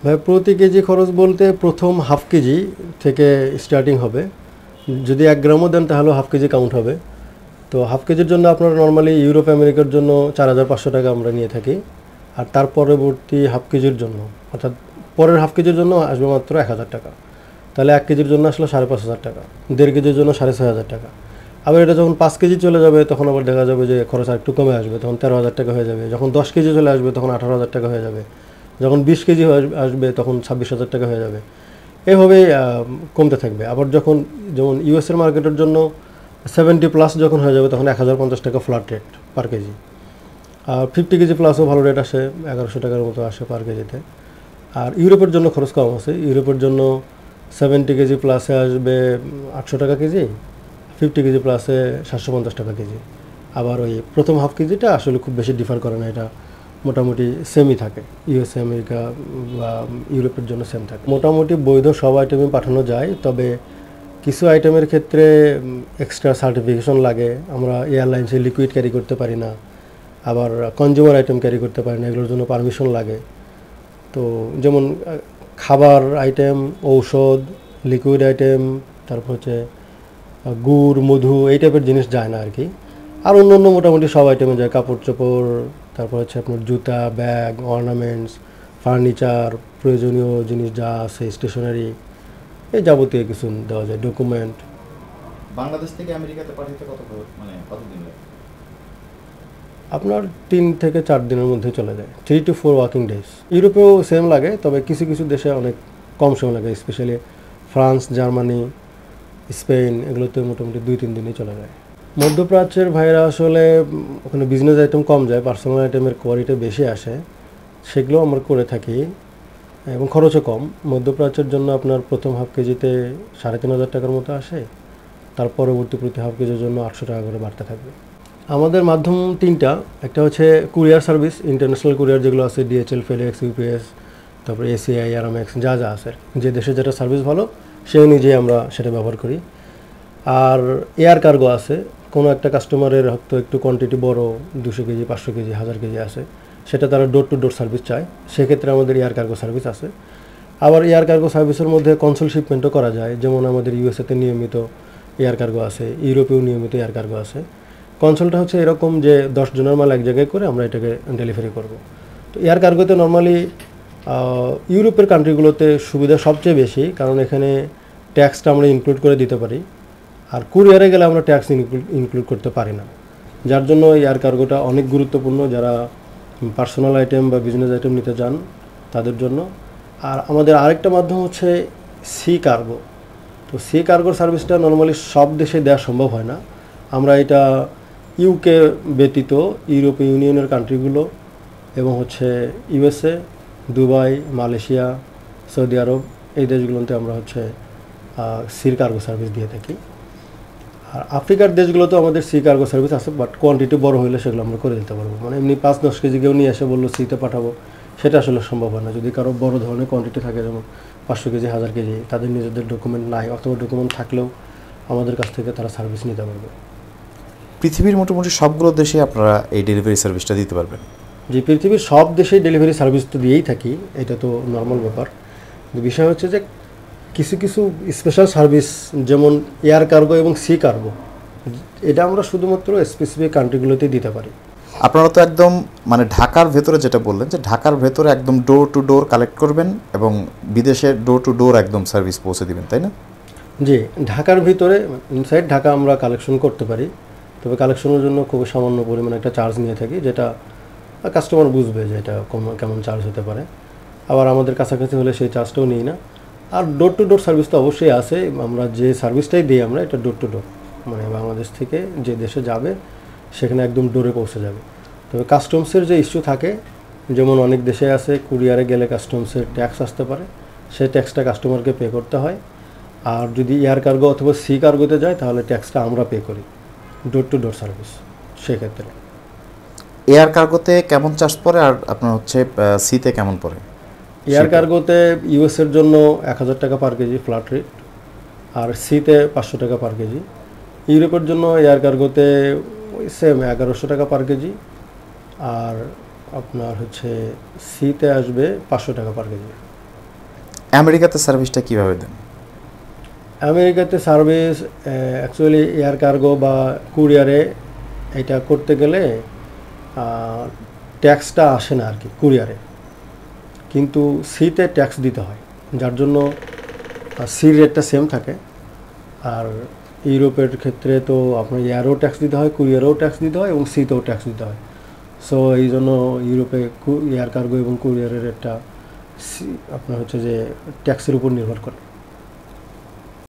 ভাই প্রতি কেজি খরচ বলতে প্রথম হাফ কেজি থেকে স্টার্টিং হবে। যদি 1 গ্রামও দেন তাহলেও হাফ কেজি কাউন্ট হবে। তো হাফ কেজির জন্য আপনারা নর্মালি ইউরোপ আমেরিকার জন্য 4,500 টাকা আমরা নিয়ে থাকি। আর তার পরবর্তী হাফ কেজির জন্য, অর্থাৎ পরের হাফ কেজির জন্য আসবে মাত্র 1,000 টাকা। তাহলে 1 কেজির জন্য আসলে 5,500 টাকা, 1.5 কেজির জন্য 6,500 টাকা। আবার এটা যখন 5 কেজি চলে যাবে তখন আবার দেখা যাবে যে খরচ আর একটু কমে আসবে, তখন 13,000 টাকা হয়ে যাবে। যখন 10 কেজি চলে আসবে তখন 18,000 টাকা হয়ে যাবে। যখন 20 কেজি আসবে তখন 26,000 টাকা হয়ে যাবে। এভাবেই কমতে থাকবে। আবার যখন যেমন ইউএসের মার্কেটের জন্য 70+ যখন হয়ে যাবে তখন 1,050 টাকা ফ্ল্যাট রেট পার কেজি। আর 50 কেজি প্লাসও ভালো রেট আসে, 1,100 টাকার মতো আসে পার কেজিতে। আর ইউরোপের জন্য খরচ কম আছে। ইউরোপের জন্য 70 কেজি প্লাসে আসবে 800 টাকা কেজি, 50 কেজি প্লাসে 750 টাকা কেজি। আবার ওই প্রথম হাফ কেজিটা আসলে খুব বেশি ডিফার করে না, এটা মোটামুটি সেমই থাকে। ইউএসএ আমেরিকা বা ইউরোপের জন্য সেম থাকে। মোটামুটি বৈধ সব আইটেমই পাঠানো যায়, তবে কিছু আইটেমের ক্ষেত্রে এক্সট্রা সার্টিফিকেশন লাগে। আমরা এয়ারলাইন্সে লিকুইড ক্যারি করতে পারি না, আবার কনজিউমার আইটেম ক্যারি করতে পারি না, এগুলোর জন্য পারমিশন লাগে। তো যেমন খাবার আইটেম, ঔষধ, লিকুইড আইটেম, তারপর হচ্ছে গুড়, মধু, এই টাইপের জিনিস যায় না আর কি। আর অন্য মোটামুটি সব আইটেমে যায়, কাপড় চোপড়, তারপর হচ্ছে আপনার জুতা, ব্যাগ, অর্নামেন্টস, ফার্নিচার, প্রয়োজনীয় জিনিস যা আছে, স্টেশনারি, এই যাবতীয় কিছু দেওয়া যায়, ডকুমেন্ট। বাংলাদেশ থেকে আমেরিকাতে পাঠাতে কতদিন লাগে? আপনার 3 থেকে 4 দিনের মধ্যে চলে যায়, 3 to 4 ওয়ার্কিং ডেজ। ইউরোপেও সেম লাগে, তবে কিছু কিছু দেশে অনেক কম সময় লাগে, স্পেশালি ফ্রান্স, জার্মানি, স্পেন, এগুলোতে মোটামুটি 2-3 দিনই চলে যায়। মধ্যপ্রাচ্যের ভাইরা আসলে ওখানে বিজনেস আইটেম কম যায়, পার্সোনাল আইটেমের কোয়ালিটি বেশি আসে, সেগুলো আমরা করে থাকি এবং খরচও কম। মধ্যপ্রাচ্যের জন্য আপনার প্রথম হাফ কেজিতে 3,500 টাকার মতো আসে, তার পরবর্তী প্রতি হাফ কেজির জন্য 800 টাকা করে বাড়তে থাকবে। আমাদের মাধ্যম 3টা। একটা হচ্ছে কুরিয়ার সার্ভিস, ইন্টারন্যাশনাল কুরিয়ার যেগুলো আছে, ডিএচএল, ফেডেক্স, ইউপিএস, তারপরে এসিআই, আরামেক্স, যা যা আছে, যে দেশে যেটা সার্ভিস ভালো সে অনুযায়ী আমরা সেটা ব্যবহার করি। আর এয়ার কার্গো আছে, কোনো একটা কাস্টমারের হয়তো একটু কোয়ান্টিটি বড়, 200 কেজি, 500 কেজি, 1000 কেজি আছে, সেটা তারা ডোর টু ডোর সার্ভিস চায়, সেক্ষেত্রে আমাদের এয়ার কার্গো সার্ভিস আছে। আবার এয়ার কার্গো সার্ভিসের মধ্যে কনসোল শিপমেন্টও করা যায়, যেমন আমাদের ইউএসএতে নিয়মিত এয়ার কার্গো আছে, ইউরোপেও নিয়মিত এয়ার কার্গো আছে। কনসোলটা হচ্ছে এরকম যে 10 জনের মাল এক জায়গায় করে আমরা এটাকে ডেলিভারি করব। তো এয়ার কার্গোতে নর্মালি ইউরোপের কান্ট্রিগুলোতে সুবিধা সবচেয়ে বেশি, কারণ এখানে ট্যাক্সটা আমরা ইনক্লুড করে দিতে পারি। আর কুরিয়ারে গেলে আমরা ট্যাক্স ইনক্লুড করতে পারি না, যার জন্য এয়ার কার্গোটা অনেক গুরুত্বপূর্ণ যারা পার্সোনাল আইটেম বা বিজনেস আইটেম নিতে চান তাদের জন্য। আর আমাদের আরেকটা মাধ্যম হচ্ছে সি কার্গো। তো সি কার্গোর সার্ভিসটা নর্মালি সব দেশে দেওয়া সম্ভব হয় না। আমরা এটা ইউকে ব্যতীত ইউরোপীয় ইউনিয়নের কান্ট্রিগুলো এবং হচ্ছে ইউএসএ, দুবাই, মালয়েশিয়া, সৌদি আরব, এই দেশগুলোতে আমরা হচ্ছে সি কার্গো সার্ভিস দিয়ে থাকি। আর আফ্রিকার দেশগুলোতেও আমাদের সি কার্গো সার্ভিস আছে, বাট কোয়ান্টিটি বড় হলে সেগুলো আমরা করে দিতে পারবো। মানে এমনি 5-10 কেজি কেউ নিয়ে এসে বললো সিতে পাঠাবো, সেটা আসলে সম্ভব হয় না। যদি কারো বড় ধরনের কোয়ান্টিটি থাকে, যেমন 500 কেজি, 1000 কেজি, তাদের নিজেদের ডকুমেন্ট নাই, অথবা ডকুমেন্ট থাকলেও আমাদের কাছ থেকে তারা সার্ভিস নিতে পারবে। পৃথিবীর মোটামুটি সবগুলো দেশে আপনারা এই ডেলিভারি সার্ভিসটা দিতে পারবেন? যে পৃথিবীর সব দেশেই ডেলিভারি সার্ভিস তো দিয়েই থাকি, এটা তো নর্মাল ব্যাপার। কিন্তু বিষয় হচ্ছে যে কিছু কিছু স্পেশাল সার্ভিস, যেমন এয়ার কার্গো এবং সি কার্গো, এটা আমরা শুধুমাত্র স্পেসিফিক কান্ট্রিগুলোতেই দিতে পারি। আপনারা তো একদম ঢাকার ভেতরে যেটা বললেন, যে ঢাকার ভেতরে একদম ডোর টু ডোর কালেক্ট করবেন এবং বিদেশে ডোর টু ডোর একদম সার্ভিস পৌঁছে দিবেন, তাই না? জি, ঢাকার ভিতরে ইনসাইড ঢাকা আমরা কালেকশন করতে পারি, তবে কালেকশনের জন্য খুবই সামান্য পরিমাণে একটা চার্জ নিয়ে থাকি, যেটা কাস্টমার বুঝবে যে এটা কেমন চার্জ হতে পারে। আবার আমাদের কাছাকাছি হলে সেই চার্জটাও নিই না। আর ডোর টু ডোর সার্ভিস তো অবশ্যই আছে, আমরা যে সার্ভিসটাই দিই আমরা এটা ডোর টু ডোর, মানে বাংলাদেশ থেকে যে দেশে যাবে সেখানে একদম ডোরে পৌঁছে যাবে। তবে কাস্টমসের যে ইস্যু থাকে, যেমন অনেক দেশে আছে কুরিয়ারে গেলে কাস্টমসের ট্যাক্স আসতে পারে, সেই ট্যাক্সটা কাস্টমারকে পে করতে হয়। আর যদি এয়ার কার্গো অথবা সি কার্গোতে যায় তাহলে ট্যাক্সটা আমরা পে করি, ডোর টু ডোর সার্ভিস সেক্ষেত্রে। এয়ার কার্গোতে কেমন চার্জ পড়ে আর আপনার হচ্ছে সিতে কেমন পড়ে? এয়ার কার্গোতে ইউএসের জন্য 1000 টাকা পার কেজি ফ্ল্যাট রেট, আর সিতে 500 টাকা পার কেজি। ইউরোপের জন্য এয়ার কার্গোতে ওই সেম 1100 টাকা পার কেজি, আর আপনার হচ্ছে সিতে আসবে 500 টাকা পার কেজি। আমেরিকাতে সার্ভিসটা কিভাবে দেন? আমেরিকাতে সার্ভিস অ্যাকচুয়ালি এয়ার কার্গো বা কুরিয়ারে এটা করতে গেলে ট্যাক্সটা আসে না আর কি কুরিয়ারে, কিন্তু সিতে ট্যাক্স দিতে হয়, যার জন্য সির রেটটা সেম থাকে। আর ইউরোপের ক্ষেত্রে তো আপনার এয়ারও ট্যাক্স দিতে হয়, কুরিয়ারেও ট্যাক্স দিতে হয় এবং সিতেও ট্যাক্স দিতে হয়। সো এই জন্য ইউরোপে এয়ার কার্গো এবং কুরিয়ারের রেটটা আপনার হচ্ছে যে ট্যাক্সের উপর নির্ভর করে।